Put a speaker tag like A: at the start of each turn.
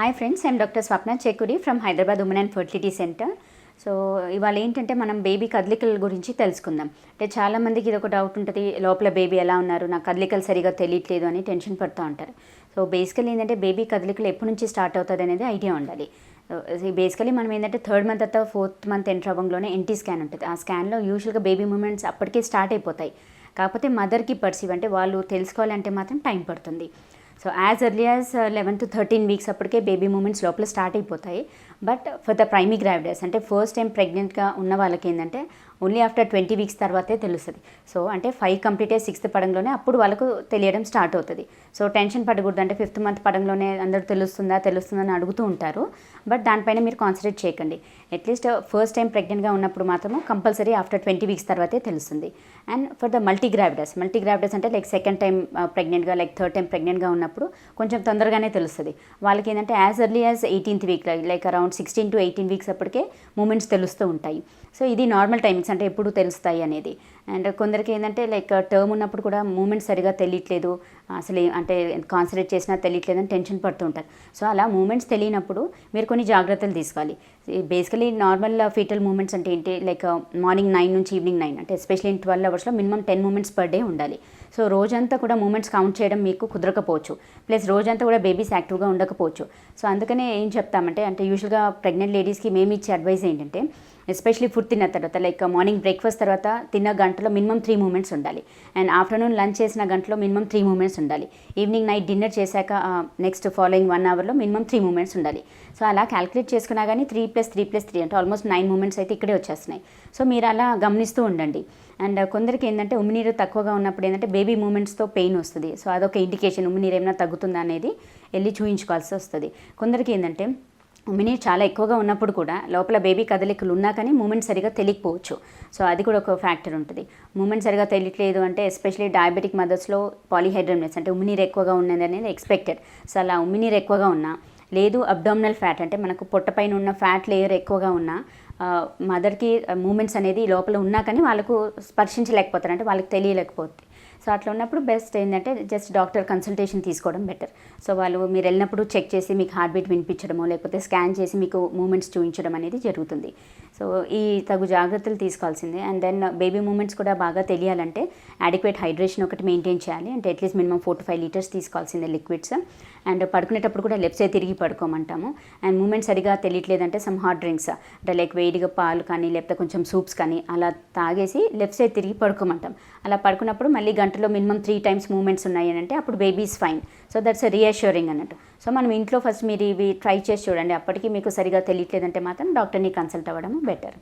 A: Hi friends, I'm doctor Swapna Chekkudi from Hyderabad Women and Fertility Centre. So ఇవాళ ఏంటంటే మనం baby కదలికల గురించి తెలుసుకుందాం. అంటే చాలామందికి ఇది ఒక డౌట్ ఉంటుంది, లోపల బేబీ ఎలా ఉన్నారు, నాకు కదలికలు సరిగా తెలియట్లేదు అని టెన్షన్ పడుతూ ఉంటారు. సో బేసికలీ ఏంటంటే బేబీ కదలికలు ఎప్పటి నుంచి స్టార్ట్ అవుతుంది అనేది ఐడియా ఉండాలి. బేసికలీ మనం ఏంటంటే 3rd మంత్ ಅಥವಾ 4th మంత్ ఎంటర్ అవ్వడంలోనే ఎన్టీ స్కాన్ ఉంటుంది. ఆ స్కాన్లో యూజువల్గా బేబీ మూమెంట్స్ అప్పటికే స్టార్ట్ అయిపోతాయి. కాకపోతే మదర్కి పర్సీవ్ అంటే వాళ్ళు తెలుసుకోవాలంటే మాత్రం టైం పడుతుంది. So as early as 11 to 13 weeks అప్పటికే బేబీ మూమెంట్స్ లోపల స్టార్ట్ అయిపోతాయి. బట్ ఫర్ ద ప్రైమరీ గ్రావిడర్స్ అంటే ఫస్ట్ టైం ప్రెగ్నెంట్గా ఉన్న వాళ్ళకి ఏంటంటే ఓన్లీ ఆఫ్టర్ 20 వీక్స్ తర్వాతే తెలుస్తుంది. సో అంటే 5 కంప్లీట్ అయ్యి 6th పడంలోనే అప్పుడు వాళ్ళకు తెలియడం స్టార్ట్ అవుతుంది. సో టెన్షన్ పడకూడదు, అంటే 5th మంత్ పడంలోనే అందరూ తెలుస్తుందని అడుగుతూ ఉంటారు. బట్ దానిపైన మీరు కాన్సన్ట్రేట్ చేయకండి. అట్లీస్ట్ ఫస్ట్ టైం ప్రెగ్నెంట్గా ఉన్నప్పుడు మాత్రము కంపల్సరీ ఆఫ్టర్ 20 వీక్స్ తర్వాతే తెలుస్తుంది. And for the multigravidas అంటే లైక్ సెకండ్ టైం ప్రెగ్నెంట్గా, లైక్ థర్డ్ టైం ప్రెగ్నెంట్గా ఉన్నప్పుడు కొంచెం తొందరగానే తెలుస్తుంది. వాళ్ళకి ఏంటంటే as early as 18th week, like around 16 to 18 weeks అప్పటికే మూమెంట్స్ తెలుస్తూ ఉంటాయి. సో ఇది నార్మల్ టైమింగ్స్, అంటే ఎప్పుడు తెలుస్తాయి అనేది. అండ్ కొందరికి ఏంటంటే లైక్ టర్మ్ ఉన్నప్పుడు కూడా మూమెంట్స్ సరిగా తెలియట్లేదు, అసలు అంటే కాన్సన్ట్రేట్ చేసినా తెలియట్లేదు అని టెన్షన్ పడుతూ ఉంటారు. సో అలా మూమెంట్స్ తెలియనప్పుడు మీరు కొన్ని జాగ్రత్తలు తీసుకోవాలి. బేసికలీ నార్మల్ ఫీటల్ మూమెంట్స్ అంటే ఏంటి, లైక్ మార్నింగ్ 9 నుంచి ఈవినింగ్ 9, అంటే ఎస్పెషల్లీ ఇన్ 12 అవర్స్లో మినిమం 10 మూమెంట్స్ పర్ డే ఉండాలి. సో రోజంతా కూడా మూమెంట్స్ కౌంట్ చేయడం మీకు కుదరకపోవచ్చు, ప్లస్ రోజంతా కూడా బేబీస్ యాక్టివ్గా ఉండకపోవచ్చు. సో అందుకనే ఏం చెప్తామంటే, అంటే యూజువల్గా ప్రెగ్నెంట్ లేడీస్కి మేము ఇచ్చే అడ్వైస్ ఏంటంటే, ఎస్పెషలీ ఫుడ్ తిన్న తర్వాత, లైక్ మార్నింగ్ బ్రేక్ఫాస్ట్ తర్వాత తిన్న గంటలో మినిమం 3 మూమెంట్స్ ఉండాలి. అండ్ ఆఫ్టర్నూన్ లంచ్ చేసిన గంటలో మినిమం 3 మూమెంట్స్ ఉండాలి. ఈవినింగ్ నైట్ డిన్నర్ చేశాక నెక్స్ట్ ఫాలోయింగ్ 1 అవర్లో మినిమం 3 మూమెంట్స్ ఉండాలి. సో అలా క్యాలిక్యులేట్ చేసుకున్నా కానీ 3+3+3 అంటే ఆల్మోస్ట్ 9 మూమెంట్స్ అయితే ఇక్కడే వచ్చేస్తున్నాయి. సో మీరు అలా గమనిస్తూ ఉండండి. అండ్ కొందరికి ఏంటంటే ఉమ్మినీరు తక్కువగా ఉన్నప్పుడు ఏంటంటే బేబీ మూమెంట్స్తో పెయిన్ వస్తుంది. సో అదొక ఇండికేషన్, ఉమ్మినీరు ఏమైనా తగ్గుతుందా అనేది వెళ్ళి చూయించుకోవాల్సి వస్తుంది. కొందరికి ఏంటంటే ఉమ్మినీరు చాలా ఎక్కువగా ఉన్నప్పుడు కూడా లోపల బేబీ కదలికలు ఉన్నా కానీ మూమెంట్ సరిగా తెలియకపోవచ్చు. సో అది కూడా ఒక ఫ్యాక్టర్ ఉంటుంది. మూమెంట్ సరిగా తెలియట్లేదు అంటే ఎస్పెషలీ డయాబెటిక్ మదర్స్లో పాలీహైడ్రమ్నెస్ అంటే ఉమ్మినీరు ఎక్కువగా ఉన్నది అనేది ఎక్స్పెక్టెడ్. సో అలా ఉమ్మినీరు ఎక్కువగా ఉన్నా, లేదు అబ్డామినల్ ఫ్యాట్ అంటే మనకు పొట్టపైన ఉన్న ఫ్యాట్ లేయర్ ఎక్కువగా ఉన్నా, మదర్కి మూమెంట్స్ అనేది లోపల ఉన్నా కానీ వాళ్ళకు స్పర్శించలేకపోతారు, అంటే వాళ్ళకి తెలియలేకపోతుంది. సో అట్లా ఉన్నప్పుడు బెస్ట్ ఏంటంటే జస్ట్ డాక్టర్ కన్సల్టేషన్ తీసుకోవడం బెటర్. సో వాళ్ళు మీరు వెళ్ళినప్పుడు చెక్ చేసి మీకు హార్ట్ బీట్ వినిపించడమో లేకపోతే స్కాన్ చేసి మీకు మూమెంట్స్ చూపించడం అనేది జరుగుతుంది. సో ఈ తగు జాగ్రత్తలు తీసుకోవాల్సిందే. అండ్ దెన్ బేబీ మూమెంట్స్ కూడా బాగా తెలియాలంటే అడిక్వేట్ హైడ్రేషన్ ఒకటి మెయింటైన్ చేయాలి. అంటే అట్లీస్ట్ మినిమం 4 to 5 లీటర్స్ తీసుకోవాల్సిందే లిక్విడ్స్. అండ్ పడుకునేటప్పుడు కూడా లెఫ్ట్ సైడ్ తిరిగి పడుకోమంటాము. అండ్ మూమెంట్ సరిగా తెలియట్లేదంటే సమ్ హాట్ డ్రింక్స్ అంటే లైక్ వేడిగా పాలు కానీ లేకపోతే కొంచెం సూప్స్ కానీ అలా తాగేసి లెఫ్ట్ సైడ్ తిరిగి పడుకోమంటాం. అలా పడుకున్నప్పుడు మళ్ళీ గంటలో మినిమం 3 times మూమెంట్స్ ఉన్నాయి అని అంటే అప్పుడు baby is fine. So that's reassuring అన్నట్టు. సో మనం ఇంట్లో ఫస్ట్ మీరు ఇవి ట్రై చేసి చూడండి. అప్పటికి మీకు సరిగా తెలియట్లేదంటే మాత్రం డాక్టర్ని కన్సల్ట్ అవ్వడం బెటర్.